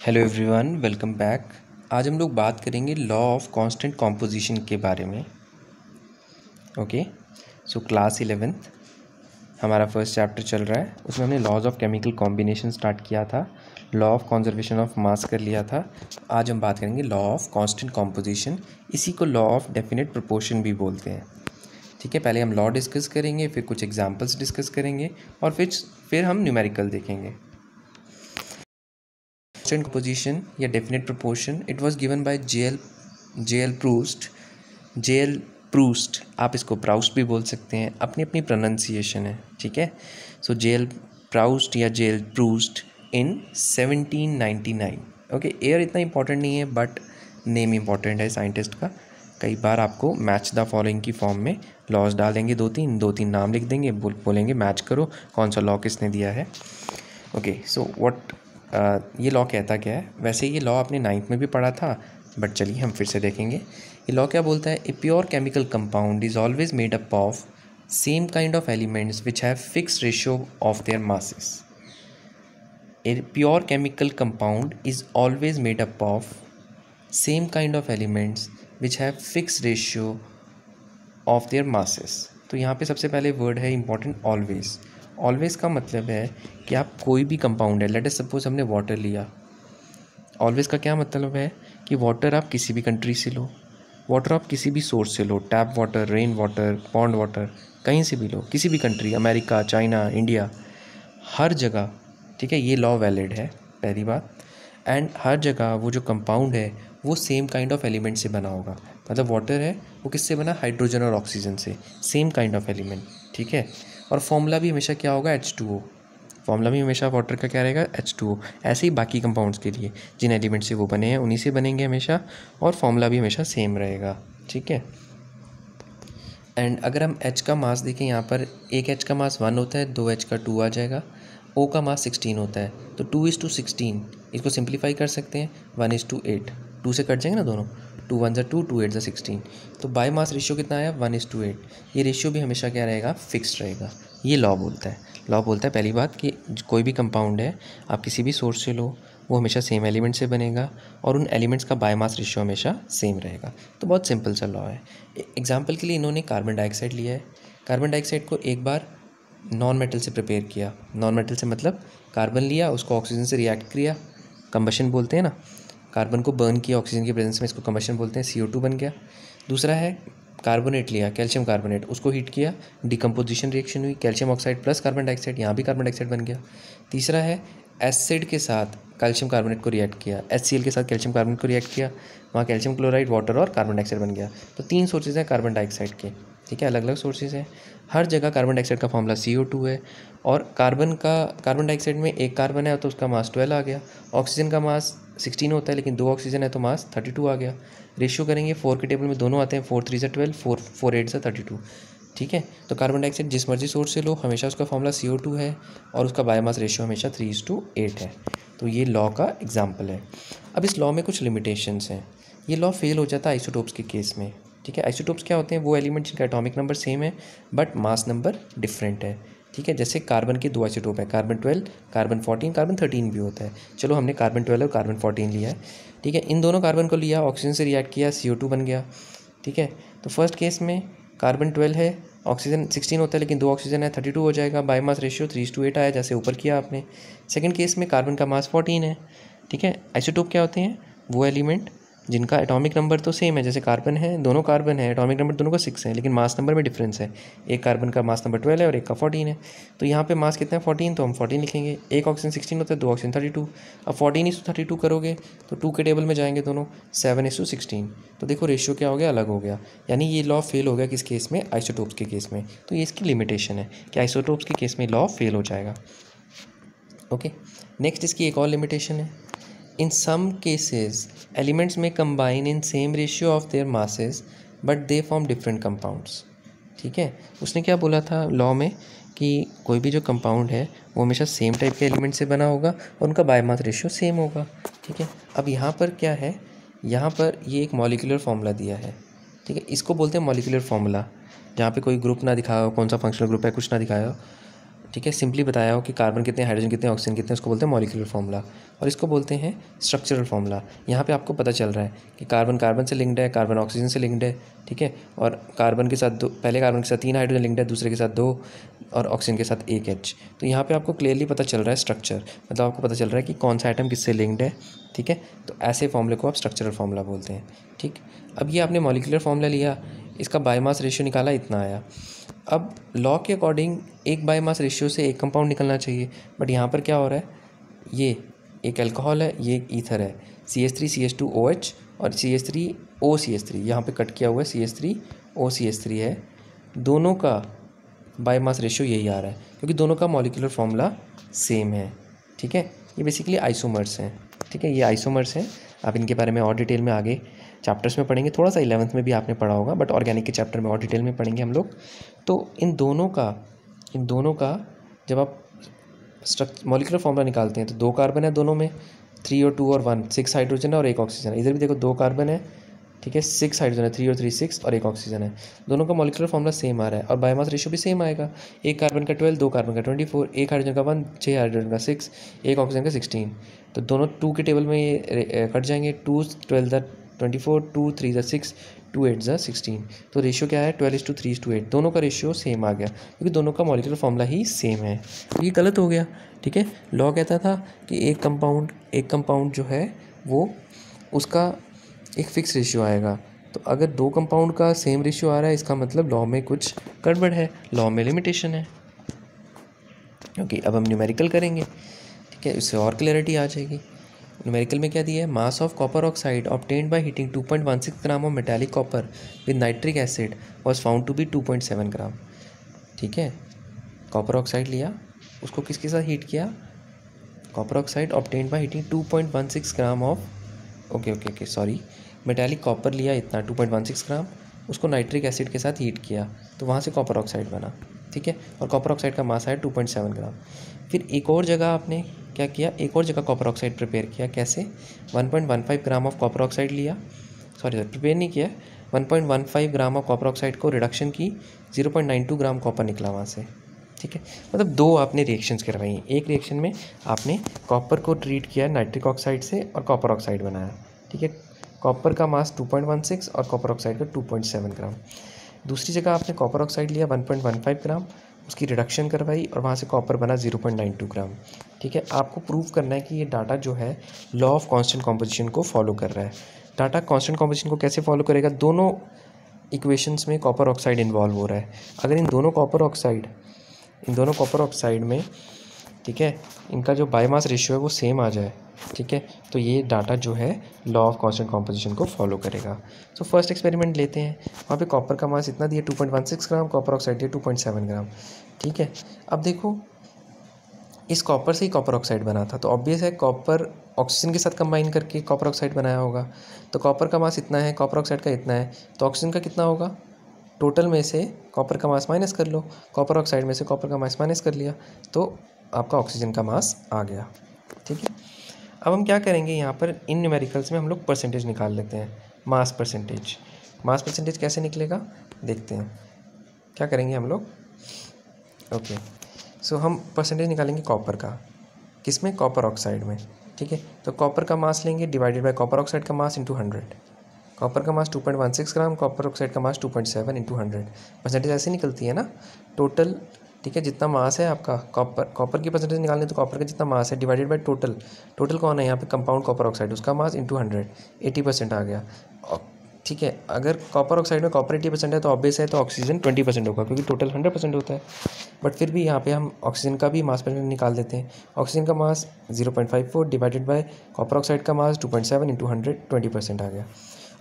Hello everyone, welcome back. आज हम लोग बात करेंगे लॉ ऑफ कांस्टेंट कॉम्पोजिशन के बारे में। ओके, सो क्लास 11th हमारा फर्स्ट चैप्टर चल रहा है। उसमें हमने laws of chemical combination start किया था, law of conservation of mass कर लिया था। आज हम बात करेंगे लॉ ऑफ कांस्टेंट कॉम्पोजिशन, इसी को लॉ ऑफ डेफिनेट प्रोपोर्शन भी बोलते हैं। ठीक है, पहले हम लॉ डिस्कस करेंगे, फिर कुछ एग्जाम्पल्स डिस्कस करेंगे और फिर हम न्यूमेरिकल देखेंगे। कांस्टेंट कॉम्पोजिशन या definite proportion, it was given by J L Proust. आप इसको प्राउस्ट भी बोल सकते हैं, अपनी अपनी प्रोनाउंसिएशन है। ठीक है, सो जे एल प्राउस्ट या जे एल प्रूस्ट इन 1799। ओके, ईयर इतना इंपॉर्टेंट नहीं है बट नेम इंपॉर्टेंट है साइंटिस्ट का। कई बार आपको मैच द फॉलोइंग की फॉर्म में लॉज डाल देंगे, दो तीन नाम लिख देंगे, बोलेंगे मैच करो कौन सा लॉ किसने दिया है। ओके, सो ये लॉ कहता क्या है? वैसे ये लॉ आपने 9th में भी पढ़ा था, बट चलिए हम फिर से देखेंगे। ये लॉ क्या बोलता है? A pure chemical compound is always made up of same kind of elements which have fixed ratio of their masses. A pure chemical compound is always made up of same kind of elements which have fixed ratio of their masses. तो यहाँ पे सबसे पहले word है important, always. Always का मतलब है कि आप कोई भी कंपाउंड है, लेट अस सपोज हमने वाटर लिया। ऑलवेज का क्या मतलब है कि वाटर आप किसी भी कंट्री से लो, वाटर आप किसी भी सोर्स से लो, tap water, rain water, pond water, कहीं से भी लो, किसी भी कंट्री, अमेरिका, चाइना, इंडिया, हर जगह। ठीक है, ये लॉ वैलिड है, पहली बात। एंड हर जगह वो जो कंपाउंड है वो सेम काइंड ऑफ एलिमेंट से बना होगा। मतलब वाटर है वो किससे बना? हाइड्रोजन और ऑक्सीजन से, सेम काइंड ऑफ एलिमेंट। ठीक है, और फॉर्मूला भी हमेशा क्या होगा? H2O। फॉर्मूला भी हमेशा वाटर का क्या रहेगा? H2O। ऐसे ही बाकी कंपाउंड्स के लिए जिन एलिमेंट से वो बने हैं उन्हीं से बनेंगे हमेशा, और फॉर्मूला भी हमेशा सेम रहेगा। ठीक है, एंड अगर हम H का मास देखें, यहाँ पर एक H का मास 1 होता है, 2 H का 2 आ जाएगा, O का मास 16 होता है, तो 2:16 इसको सिंप्लीफाई कर सकते हैं, 1:8। 2 से कट जाएंगे ना दोनों, 2 1 ज़ा 2, 2 8 ज़ा 16। तो बाय मास रेशियो कितना आया? 1:8। ये रेशियो भी हमेशा क्या रहेगा? फिक्स्ड रहेगा। ये लॉ बोलता है। लॉ बोलता है पहली बात कि कोई भी कंपाउंड है आप किसी भी सोर्स से लो, वो हमेशा सेम एलिमेंट से बनेगा और उन एलिमेंट्स का बाय मास रेशियो हमेशा सेम रहेगा। तो बहुत सिंपल सा लॉ है। एग्जाम्पल के लिए इन्होंने कार्बन डाइऑक्साइड लिया है। कार्बन डाइऑक्साइड को एक बार नॉन मेटल से प्रिपेयर किया। नॉन मेटल से मतलब कार्बन लिया, उसको ऑक्सीजन से रिएक्ट किया, कंबशन बोलते हैं ना। कार्बन को बर्न किया ऑक्सीजन की प्रेजेंस में, इसको कंबशन बोलते हैं, CO2 बन गया। दूसरा है कार्बोनेट लिया, कैल्शियम कार्बोनेट, उसको हीट किया, डिकम्पोजिशन रिएक्शन हुई, calcium oxide plus carbon dioxide, यहाँ भी कार्बन डाइऑक्साइड बन गया। तीसरा है एसिड के साथ कैल्शियम कार्बोनेट को रिएक्ट किया, HCl के साथ कैल्शियम कार्बोनेट को रिएक्ट किया, वहाँ कैल्शियम क्लोराइड, वाटर और कार्बन डाइऑक्साइड बन गया। तो 3 सोर्सेज हैं कार्बन डाइऑक्साइड के। ठीक है, अलग अलग सोर्सेज हैं। हर जगह कार्बन डाइऑक्साइड का फॉर्मूला CO2 है, और कार्बन डाइऑक्साइड में एक कार्बन है तो उसका मास 12 आ गया। ऑक्सीजन का मास 16 होता है, लेकिन 2 ऑक्सीजन है तो मास 32 आ गया। रेशियो करेंगे 4 के टेबल में दोनों आते हैं, 4 3 ज़ा 12, 4 8 ज़ा 32। ठीक है, तो कार्बन डाइऑक्साइड जिस मर्जी सोर्स से लो, हमेशा उसका फॉर्मूला CO2 है और उसका बायोमास रेशियो हमेशा 3:8 है। तो ये लॉ का एग्जाम्पल है। अब इस लॉ में कुछ लिमिटेशंस हैं। ये लॉ फेल हो जाता है आइसोटोप्स के केस में। ठीक है, आइसोटोप्स क्या होते हैं? वो एलिमेंट जिनका एटॉमिक नंबर सेम है बट मास नंबर डिफरेंट है। ठीक है, जैसे कार्बन के 2 आइसोटोप है, कार्बन 12, कार्बन 14, कार्बन 13 भी होता है। चलो हमने कार्बन 12 और कार्बन 14 लिया है। ठीक है, इन दोनों कार्बन को लिया, ऑक्सीजन से रिएक्ट किया, CO2 बन गया। ठीक है, तो फर्स्ट केस में कार्बन 12 है, ऑक्सीजन 16 होता है, लेकिन 2 ऑक्सीजन है, 32 हो जाएगा। बायोमास रेशियो 3:8 आया, जैसे ऊपर किया आपने। सेकंड केस में कार्बन का मास 14 है। ठीक है, आइसोटोप क्या होते हैं? वो एलिमेंट जिनका एटॉमिक नंबर तो सेम है, जैसे कार्बन है, दोनों कार्बन है, एटॉमिक नंबर दोनों का 6 है, लेकिन मास नंबर में डिफरेंस है। एक कार्बन का मास नंबर 12 है और एक का 14 है। तो यहाँ पे मास कितना है? 14, तो हम 14 लिखेंगे। एक ऑक्सीजन 16 होता है, 2 ऑक्सीजन 32। अब 14:32 करोगे तो 2 के टेबल में जाएंगे दोनों, 7:16। तो देखो रेशियो क्या हो गया? अलग हो गया। यानी ये लॉ फेल हो गया किस केस में? आइसोटोप्स के केस में। तो ये इसकी लिमिटेशन है कि आइसोटोप्स के केस में लॉ फेल हो जाएगा। ओके, नेक्स्ट इसकी एक और लिमिटेशन है। In some cases, elements may combine in same ratio of their masses, but they form different compounds. ठीक है, उसने क्या बोला था लॉ में कि कोई भी जो कंपाउंड है वो हमेशा सेम टाइप के एलिमेंट से बना होगा और उनका बायोमास रेशियो सेम होगा। ठीक है, अब यहाँ पर क्या है? यहाँ पर ये एक मॉलिक्यूलर फार्मूला दिया है। ठीक है, इसको बोलते हैं मॉलिक्यूलर फार्मूला, जहाँ पे कोई ग्रुप ना दिखाया हो, कौन सा फंक्शनल ग्रुप है कुछ ना दिखाया हो। ठीक है, सिंपली बताया हो कि कार्बन कितने, हाइड्रोजन कितने, ऑक्सीजन कितने, उसको बोलते हैं मॉलिक्यूलर फॉर्मूला, और इसको बोलते हैं स्ट्रक्चरल फॉर्मूला। यहाँ पे आपको पता चल रहा है कि कार्बन कार्बन से लिंक्ड है, कार्बन ऑक्सीजन से लिंक्ड है, ठीक है, और कार्बन के साथ पहले कार्बन के साथ 3 हाइड्रोजन लिंक्ड है, दूसरे के साथ 2, और ऑक्सीजन के साथ 1 H। तो यहाँ पे आपको क्लियरली पता चल रहा है स्ट्रक्चर, मतलब आपको पता चल रहा है कि कौन सा आइटम किससे लिंक्ड है, ठीक है। तो ऐसे फॉर्मूले को आप स्ट्रक्चरल फॉर्मूला बोलते हैं, ठीक। अब ये आपने मॉलिक्यूलर फॉर्मूला लिया, इसका बायोमास रेशियो निकाला, इतना आया। अब लॉ के अकॉर्डिंग एक बायोमास रेशियो से एक कंपाउंड निकलना चाहिए, बट यहाँ पर क्या हो रहा है, ये एक अल्कोहल है, ये एक ईथर है, CH3CH2OH और CH3OCH3, यहाँ पे कट किया हुआ है CH3OCH3 है, दोनों का बायोमास रेशियो यही आ रहा है क्योंकि दोनों का मॉलिक्यूलर फॉर्मूला सेम है, ठीक है। ये बेसिकली आइसोमर्स हैं, ठीक है, ये आइसोमर्स हैं। आप इनके बारे में और डिटेल में आगे चैप्टर्स में पढ़ेंगे, थोड़ा सा 11th में भी आपने पढ़ा होगा, बट ऑर्गेनिक के चैप्टर में और डिटेल में पढ़ेंगे हम लोग। तो इन दोनों का जब आप मॉलिक्यूलर फॉर्मूला निकालते हैं तो 2 कार्बन है दोनों में, 3 और 2 और 1, 6 हाइड्रोजन है और 1 ऑक्सीजन है। इधर भी देखो 2 कार्बन है, ठीक है, 6 हाइड्रोजन है, 3 और 3 6, और 1 ऑक्सीजन है। दोनों का मॉलिक्यूलर फॉर्मूला सेम आ रहा है और बायोमास रेशियो भी सेम आएगा। एक कार्बन का 12, 2 कार्बन का 24, एक हाइड्रोजन का 1, 6 हाइड्रोजन का 6, एक ऑक्सीजन का 16। तो दोनों 2 के टेबल में ये कट जाएंगे, 2 12 24, 2 3 6, 2 8 16। तो रेशियो क्या है, 12:3:8। दोनों का रेशियो सेम आ गया क्योंकि दोनों का मॉलिक्यूलर फॉर्मूला ही सेम है। तो ये गलत हो गया, ठीक है। लॉ कहता था कि एक कंपाउंड जो है वो उसका एक फ़िक्स रेशियो आएगा। तो अगर 2 कंपाउंड का सेम रेशियो आ रहा है, इसका मतलब लॉ में कुछ गड़बड़ है, लॉ में लिमिटेशन है। ओके, अब हम न्यूमेरिकल करेंगे, ठीक है, इससे और क्लैरिटी आ जाएगी। न्यूमेरिकल में क्या दिया है, mass of copper oxide obtained by heating 2.16 gram of metallic copper with nitric acid was found to be 2.7 gram, ठीक है। कॉपर ऑक्साइड लिया, उसको किसके साथ हीट किया, copper oxide obtained by heating 2.16 gram of metallic copper लिया, इतना 2.16 ग्राम, उसको नाइट्रिक एसिड के साथ हीट किया तो वहाँ से कॉपर ऑक्साइड बना, ठीक है। और कॉपर ऑक्साइड का मास है 2.7 ग्राम। फिर एक और जगह आपने क्या किया, एक और जगह कॉपर ऑक्साइड प्रिपेयर किया, कैसे, 1.15 ग्राम ऑफ कॉपर ऑक्साइड लिया, प्रिपेयर नहीं किया, 1.15 ग्राम ऑफ कॉपर ऑक्साइड को रिडक्शन की, 0.92 ग्राम कॉपर निकला वहाँ से, ठीक है। मतलब 2 आपने रिएक्शंस करवाई। एक रिएक्शन में आपने कॉपर को ट्रीट किया नाइट्रिक ऑक्साइड से और कॉपर ऑक्साइड बनाया, ठीक है। कॉपर का मास 2.16 और कॉपर ऑक्साइड का 2.7 ग्राम। दूसरी जगह आपने कॉपर ऑक्साइड लिया 1.15 ग्राम, उसकी रिडक्शन करवाई और वहाँ से कॉपर बना 0.92 ग्राम, ठीक है। आपको प्रूव करना है कि ये डाटा जो है लॉ ऑफ कांस्टेंट कॉम्पोजिशन को फॉलो कर रहा है। डाटा कांस्टेंट कॉम्पोजिशन को कैसे फॉलो करेगा, दोनों इक्वेशंस में कॉपर ऑक्साइड इन्वॉल्व हो रहा है। अगर इन दोनों कॉपर ऑक्साइड में, ठीक है, इनका जो बायोमास रेशियो है वो सेम आ जाए, ठीक है, तो ये डाटा जो है लॉ ऑफ कांस्टेंट कॉम्पोजिशन को फॉलो करेगा। सो फर्स्ट एक्सपेरिमेंट लेते हैं, वहाँ पे कॉपर का मास इतना दिया 2.16 ग्राम, कॉपर ऑक्साइड दिया 2.7 ग्राम, ठीक है। अब देखो इस कॉपर से ही कॉपर ऑक्साइड बना था, तो ऑब्वियस है कॉपर ऑक्सीजन के साथ कंबाइन करके कॉपर ऑक्साइड बनाया होगा। तो कॉपर का मास इतना है, कॉपर ऑक्साइड का इतना है, तो ऑक्सीजन का कितना होगा, टोटल में से कॉपर का मास माइनस कर लो, कॉपर ऑक्साइड में से कॉपर का मास माइनस कर लिया, तो आपका ऑक्सीजन का मास आ गया, ठीक है। अब हम क्या करेंगे, यहाँ पर इन न्यूमेरिकल्स में हम लोग परसेंटेज निकाल लेते हैं, मास परसेंटेज कैसे निकलेगा देखते हैं। क्या करेंगे हम लोग, ओके, सो हम परसेंटेज निकालेंगे कॉपर का, किसमें, कॉपर ऑक्साइड में, ठीक है। तो कॉपर का मास लेंगे डिवाइडेड बाय कॉपर ऑक्साइड का मास इंटू 100। कॉपर का मास 2.16 ग्राम, कॉपर ऑक्साइड का मास 2.7 इंटू 100। परसेंटेज ऐसे निकलती है ना, टोटल, ठीक है, जितना मास है आपका कॉपर की परसेंटेज निकालनी है तो कॉपर का जितना मास है डिवाइडेड बाय टोटल कौन है यहाँ पे, कंपाउंड कॉपर ऑक्साइड, उसका मास इंटू 100, 80% आ गया, ठीक है। अगर कॉपर ऑक्साइड में कॉपर 80% है तो ऑब्वियस है तो ऑक्सीजन 20% होगा क्योंकि टोटल 100% होता है। बट फिर भी यहाँ पे हम ऑक्सीजन का भी मास परसेंटेज निकाल देते हैं। ऑक्सीजन का मास 0.54 डिवाइडेड बाय कॉपर ऑक्साइड का मास 2.7 इंटू 100, 20% आ गया।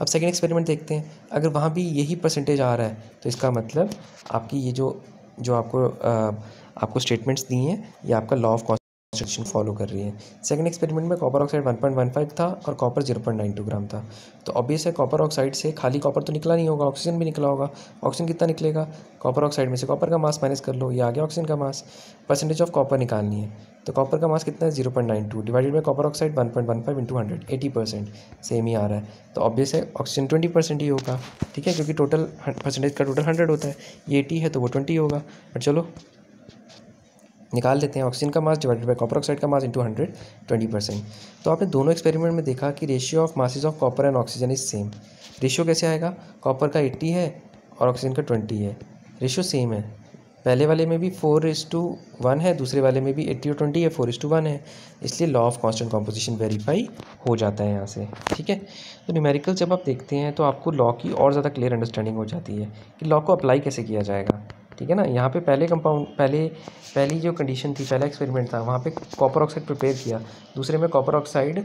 अब सेकेंड एक्सपेरिमेंट देखते हैं, अगर वहाँ भी यही परसेंटेज आ रहा है तो इसका मतलब आपकी ये जो आपको स्टेटमेंट्स दी हैं ये आपका लॉ ऑफ कॉन्स्टेंट फॉलो कर रही है। सेकंड एक्सपेरिमेंट में कॉपर ऑक्साइड 1.15 था और कॉपर 0.92 ग्राम था, तो ऑब्वियस है कॉपर ऑक्साइड से खाली कॉपर तो निकला नहीं होगा, ऑक्सीजन भी निकला होगा। ऑक्सीजन कितना निकलेगा, कॉपर ऑक्साइड में से कॉपर का मास माइनस कर लो, ये आ गया ऑक्सीजन का मास। परसेंटेज ऑफ कॉपर निकालनी है तो कॉपर का मास कितना है 0.92 divided by copper oxide 1.15 into 100, 80%, same ही आ रहा है। तो ऑब्वियस है ऑक्सीजन 20% ही होगा, ठीक है, क्योंकि टोटल परसेंटेज का टोटल 100 होता है, ये 80 है तो वो 20 होगा। बट चलो निकाल लेते हैं ऑक्सीजन का mass divided by copper oxide का मास इंटू 120%। तो आपने दोनों एक्सपेरिमेंट में देखा कि ratio of masses of copper and oxygen is same. Ratio कैसे आएगा, कॉपर का 80 है और ऑक्सीजन का 20 है, रेशियो सेम है। पहले वाले में भी 4:1 है, दूसरे वाले में भी 80 और 20 है, 4:1 है, इसलिए law of constant composition verify हो जाता है यहाँ से। ठीक है, तो न्यूमेरिकल जब आप देखते हैं तो आपको लॉ की और ज़्यादा क्लियर अंडरस्टैंडिंग हो जाती है कि लॉ को अप्लाई कैसे किया जाएगा। ठीक है ना, यहाँ पे पहली जो कंडीशन थी, पहला एक्सपेरिमेंट था, वहाँ पे कॉपर ऑक्साइड प्रिपेयर किया, दूसरे में कॉपर ऑक्साइड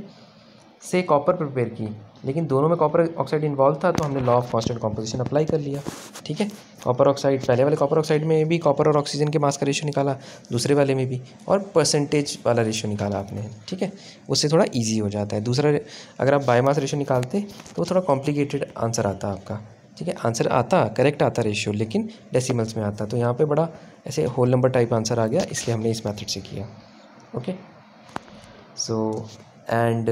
से कॉपर प्रिपेयर की, लेकिन दोनों में कॉपर ऑक्साइड इन्वॉल्व था, तो हमने law of constant composition apply कर लिया। ठीक है, कॉपर ऑक्साइड, पहले वाले कॉपर ऑक्साइड में भी कॉपर और ऑक्सीजन के मास का रेशियो निकाला, दूसरे वाले में भी, और परसेंटेज वाला रेशियो निकाला आपने। ठीक है, उससे थोड़ा ईजी हो जाता है। दूसरा, अगर आप बायोमास रेशियो निकालते तो वो थोड़ा कॉम्प्लिकेटेड आंसर आता आपका। ठीक है, आंसर आता, करेक्ट आता रेशियो, लेकिन डेसिमल्स में आता, तो यहाँ पे बड़ा ऐसे होल नंबर टाइप आंसर आ गया, इसलिए हमने इस मेथड से किया। Okay, so and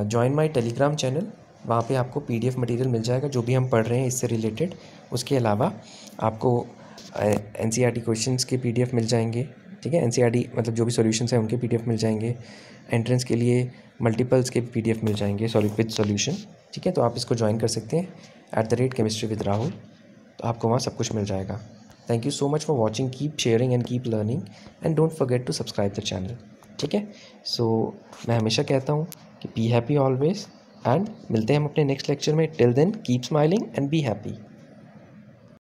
join my Telegram channel, वहाँ पे आपको PDF मटेरियल मिल जाएगा जो भी हम पढ़ रहे हैं इससे रिलेटेड। उसके अलावा आपको NCERT क्वेश्चंस के PDF मिल जाएंगे। ठीक है, NCERT मतलब जो भी सॉल्यूशंस हैं उनके PDF मिल जाएंगे। एंट्रेंस के लिए मल्टीपल्स के PDF मिल जाएंगे विद सॉल्यूशन। ठीक है, तो आप इसको ज्वाइन कर सकते हैं @chemistry with Rahul, तो आपको वहाँ सब कुछ मिल जाएगा। Thank you so much for watching, keep sharing and keep learning and don't forget to subscribe the channel. ठीक है, सो मैं हमेशा कहता हूँ कि बी हैप्पी ऑलवेज, एंड मिलते हैं हम अपने नेक्स्ट लेक्चर में। Till then keep smiling and be happy.